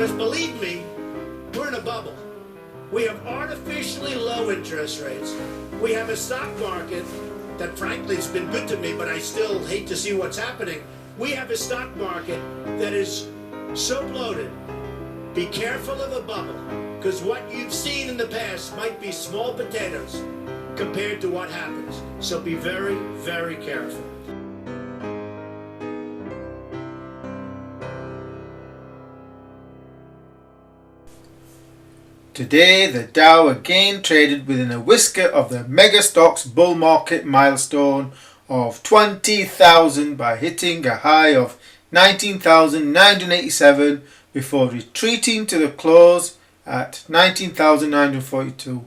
Because believe me, we're in a bubble. We have artificially low interest rates. We have a stock market that frankly has been good to me, but I still hate to see what's happening. We have a stock market that is so bloated. Be careful of a bubble, because what you've seen in the past might be small potatoes compared to what happens. So be very, very careful. Today, the Dow again traded within a whisker of the mega stocks bull market milestone of 20,000 by hitting a high of 19,987 before retreating to the close at 19,942,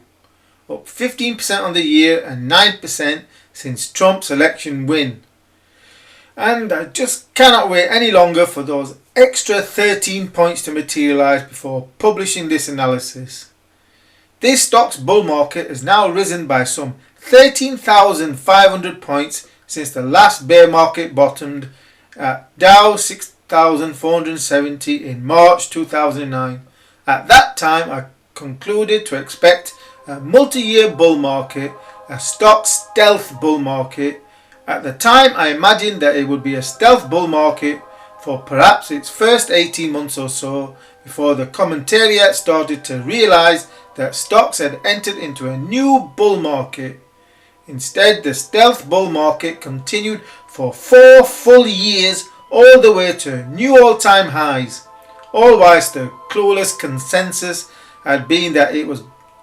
up 15% on the year and 9% since Trump's election win. And I just cannot wait any longer for those extra 13 points to materialise before publishing this analysis. This stock's bull market has now risen by some 13,500 points since the last bear market bottomed at Dow 6,470 in March 2009. At that time, I concluded to expect a multi-year bull market, a stock stealth bull market. At the time, I imagined that it would be a stealth bull market for perhaps its first 18 months or so before the commentariat started to realise that stocks had entered into a new bull market. Instead, the stealth bull market continued for 4 full years all the way to new all-time highs, all whilst the clueless consensus had been that it was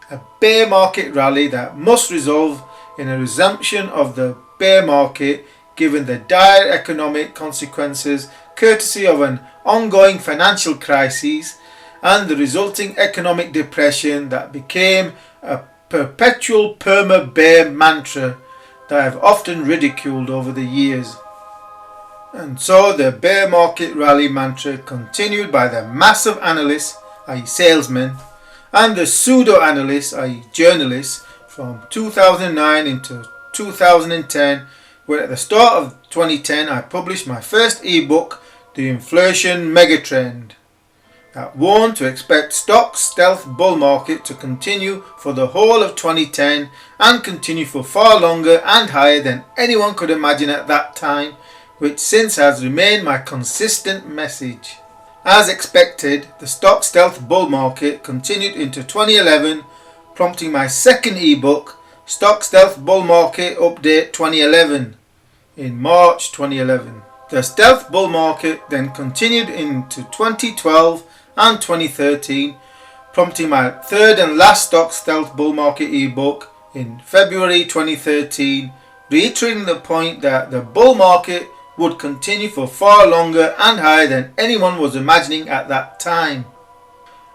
a bear market rally that must resolve in a resumption of the bear market given the dire economic consequences courtesy of an ongoing financial crisis and the resulting economic depression that became a perpetual perma-bear mantra that I have often ridiculed over the years. And so the bear market rally mantra continued by the massive analysts, i.e. salesmen, and the pseudo-analysts, i.e. journalists, from 2009 into 2010, where at the start of 2010 I published my first ebook, The Inflation Megatrend, that warned to expect stock stealth bull market to continue for the whole of 2010 and continue for far longer and higher than anyone could imagine at that time, which since has remained my consistent message. As expected, the stock stealth bull market continued into 2011, prompting my second ebook, Stock Stealth Bull Market Update 2011, in March 2011. The stealth bull market then continued into 2012 and 2013, prompting my third and last stock stealth bull market ebook in February 2013, reiterating the point that the bull market would continue for far longer and higher than anyone was imagining at that time.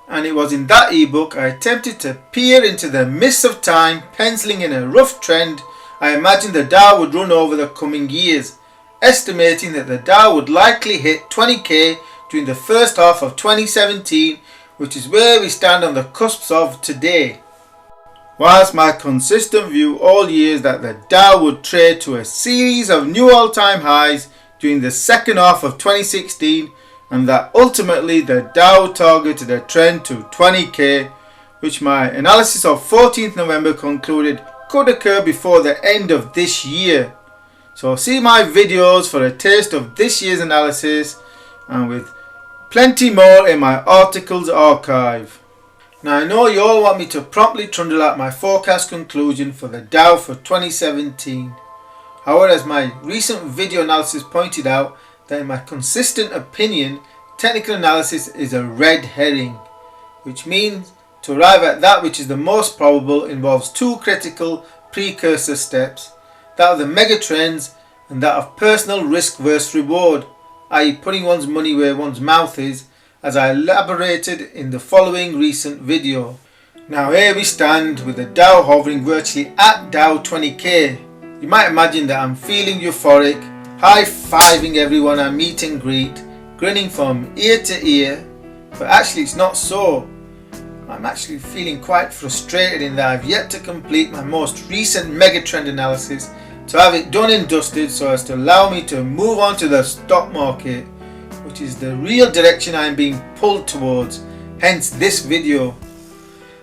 And it was in that ebook I attempted to peer into the mists of time, penciling in a rough trend I imagined the Dow would run over the coming years, estimating that the Dow would likely hit 20k during the first half of 2017, which is where we stand on the cusps of today. Whilst my consistent view all years that the Dow would trade to a series of new all-time highs during the second half of 2016, and that ultimately the Dow targeted a trend to 20k, which my analysis of 14th November concluded could occur before the end of this year. So see my videos for a taste of this year's analysis, and with plenty more in my articles archive. Now I know you all want me to promptly trundle out my forecast conclusion for the Dow for 2017. However, as my recent video analysis pointed out, that in my consistent opinion, technical analysis is a red herring, which means to arrive at that which is the most probable involves two critical precursor steps, that of the megatrends and that of personal risk versus reward, i.e. putting one's money where one's mouth is, as I elaborated in the following recent video. Now here we stand with the Dow hovering virtually at Dow 20k. You might imagine that I'm feeling euphoric, high-fiving everyone I meet and greet, grinning from ear to ear, but actually it's not so. I'm actually feeling quite frustrated in that I've yet to complete my most recent megatrend analysis to have it done and dusted so as to allow me to move on to the stock market, which which is the real direction I am being pulled towards, hence this video.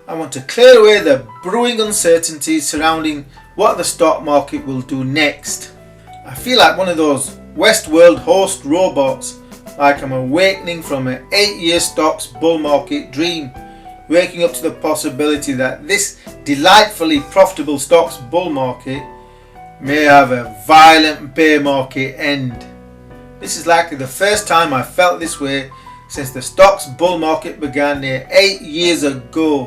I want to clear away the brewing uncertainty surrounding what the stock market will do next. I feel like one of those Westworld host robots, like I'm awakening from an 8-year stocks bull market dream, waking up to the possibility that this delightfully profitable stocks bull market may have a violent bear market end. This is likely the first time I felt this way since the stocks bull market began near 8 years ago.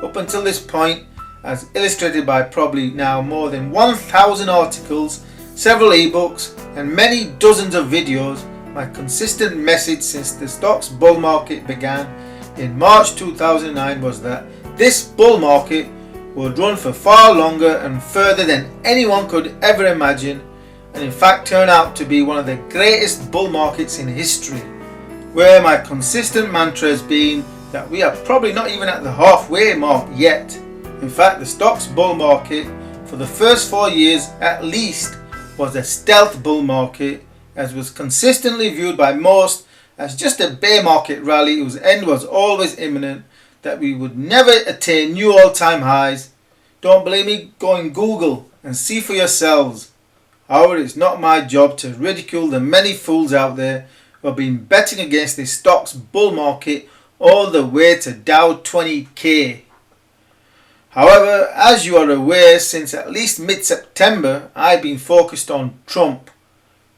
Up until this point, as illustrated by probably now more than 1,000 articles, several ebooks and many dozens of videos, my consistent message since the stocks bull market began in March 2009 was that this bull market would run for far longer and further than anyone could ever imagine, and in fact turn out to be one of the greatest bull markets in history, where my consistent mantra has been that we are probably not even at the halfway mark yet. In fact, the stocks bull market for the first 4 years at least was a stealth bull market, as was consistently viewed by most as just a bear market rally whose end was always imminent, that we would never attain new all-time highs. Don't believe me? Go and Google and see for yourselves. However, it's not my job to ridicule the many fools out there who have been betting against this stocks bull market all the way to Dow 20k. However, as you are aware, since at least mid-September I've been focused on Trump,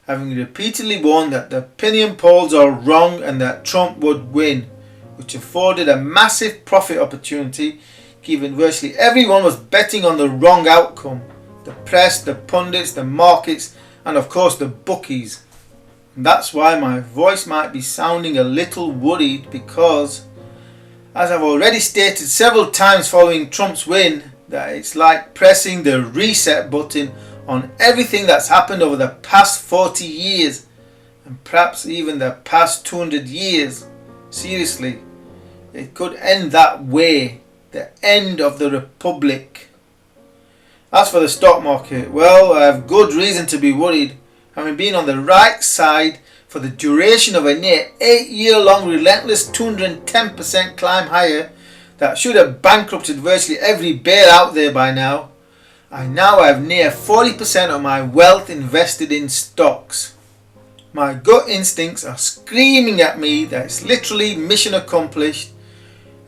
having repeatedly warned that the opinion polls are wrong and that Trump would win, which afforded a massive profit opportunity given virtually everyone was betting on the wrong outcome. The press, the pundits, the markets, and of course the bookies. And that's why my voice might be sounding a little worried, because as I've already stated several times following Trump's win, that it's like pressing the reset button on everything that's happened over the past 40 years and perhaps even the past 200 years. Seriously, it could end that way, the end of the republic. As for the stock market, well, I have good reason to be worried, having been on the right side for the duration of a near 8-year-long relentless 210% climb higher that should have bankrupted virtually every bear out there by now. I now have near 40% of my wealth invested in stocks. My gut instincts are screaming at me that it's literally mission accomplished,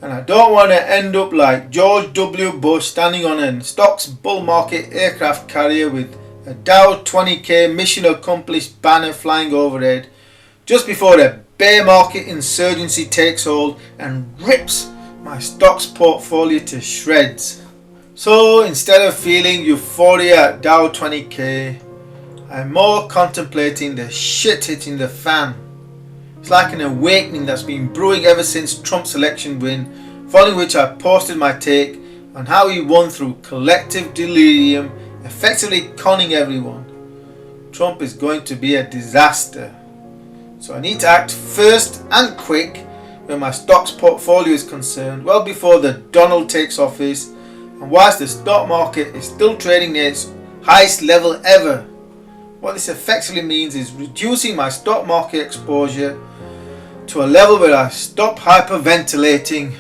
and I don't want to end up like George W. Bush standing on a stocks bull market aircraft carrier with a Dow 20k mission accomplished banner flying overhead just before a bear market insurgency takes hold and rips my stocks portfolio to shreds. So instead of feeling euphoria at Dow 20k, I'm more contemplating the shit hitting the fan. It's like an awakening that's been brewing ever since Trump's election win, following which I posted my take on how he won through collective delirium, effectively conning everyone. Trump is going to be a disaster. So I need to act first and quick where my stocks portfolio is concerned, well before the Donald takes office, and whilst the stock market is still trading near its highest level ever. What this effectively means is reducing my stock market exposure to a level where I stop hyperventilating,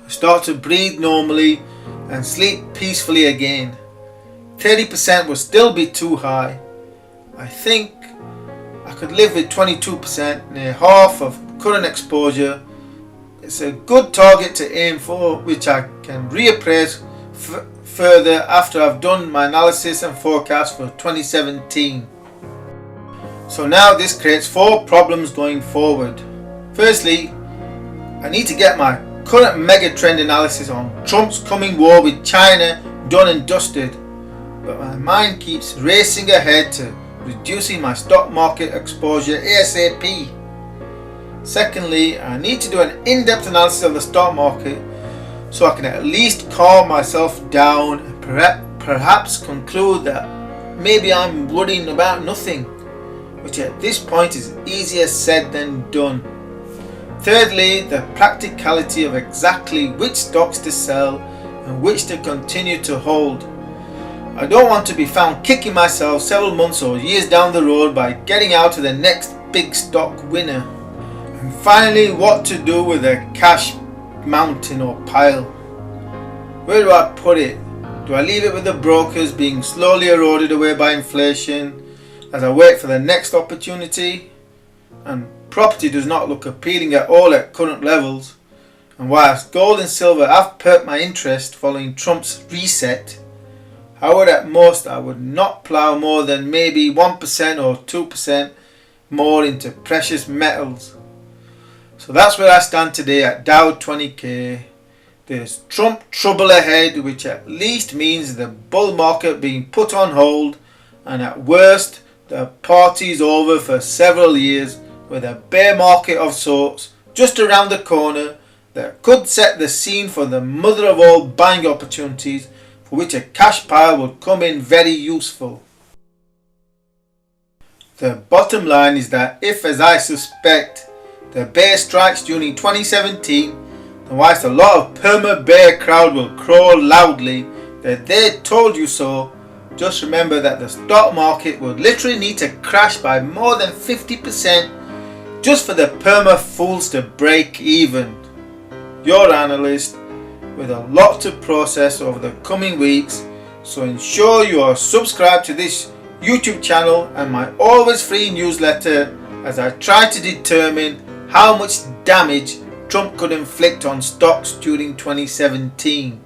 start to breathe normally and sleep peacefully again. 30% will still be too high. I think I could live with 22%, near half of current exposure. It's a good target to aim for, which I can reappraise further after I've done my analysis and forecast for 2017. So now this creates 4 problems going forward. Firstly, I need to get my current mega trend analysis on Trump's coming war with China done and dusted, but my mind keeps racing ahead to reducing my stock market exposure ASAP. Secondly, I need to do an in-depth analysis of the stock market so I can at least calm myself down and perhaps conclude that maybe I'm worrying about nothing, which at this point is easier said than done. Thirdly, the practicality of exactly which stocks to sell and which to continue to hold. I don't want to be found kicking myself several months or years down the road by getting out of the next big stock winner. And finally, what to do with a cash mountain or pile. Where do I put it? Do I leave it with the brokers being slowly eroded away by inflation as I wait for the next opportunity? And property does not look appealing at all at current levels. And whilst gold and silver have perked my interest following Trump's reset, at most I would not plough more than maybe 1% or 2% more into precious metals. So that's where I stand today at Dow 20k. There's Trump trouble ahead, which at least means the bull market being put on hold, and at worst the party's over for several years with a bear market of sorts just around the corner that could set the scene for the mother of all buying opportunities, for which a cash pile would come in very useful. The bottom line is that if, as I suspect, the bear strikes during 2017, then whilst a lot of perma-bear crowd will crow loudly that they told you so, just remember that the stock market would literally need to crash by more than 50% just for the perma-fools to break even. Your analyst with a lot to process over the coming weeks, so ensure you are subscribed to this YouTube channel and my always free newsletter as I try to determine how much damage Trump could inflict on stocks during 2017.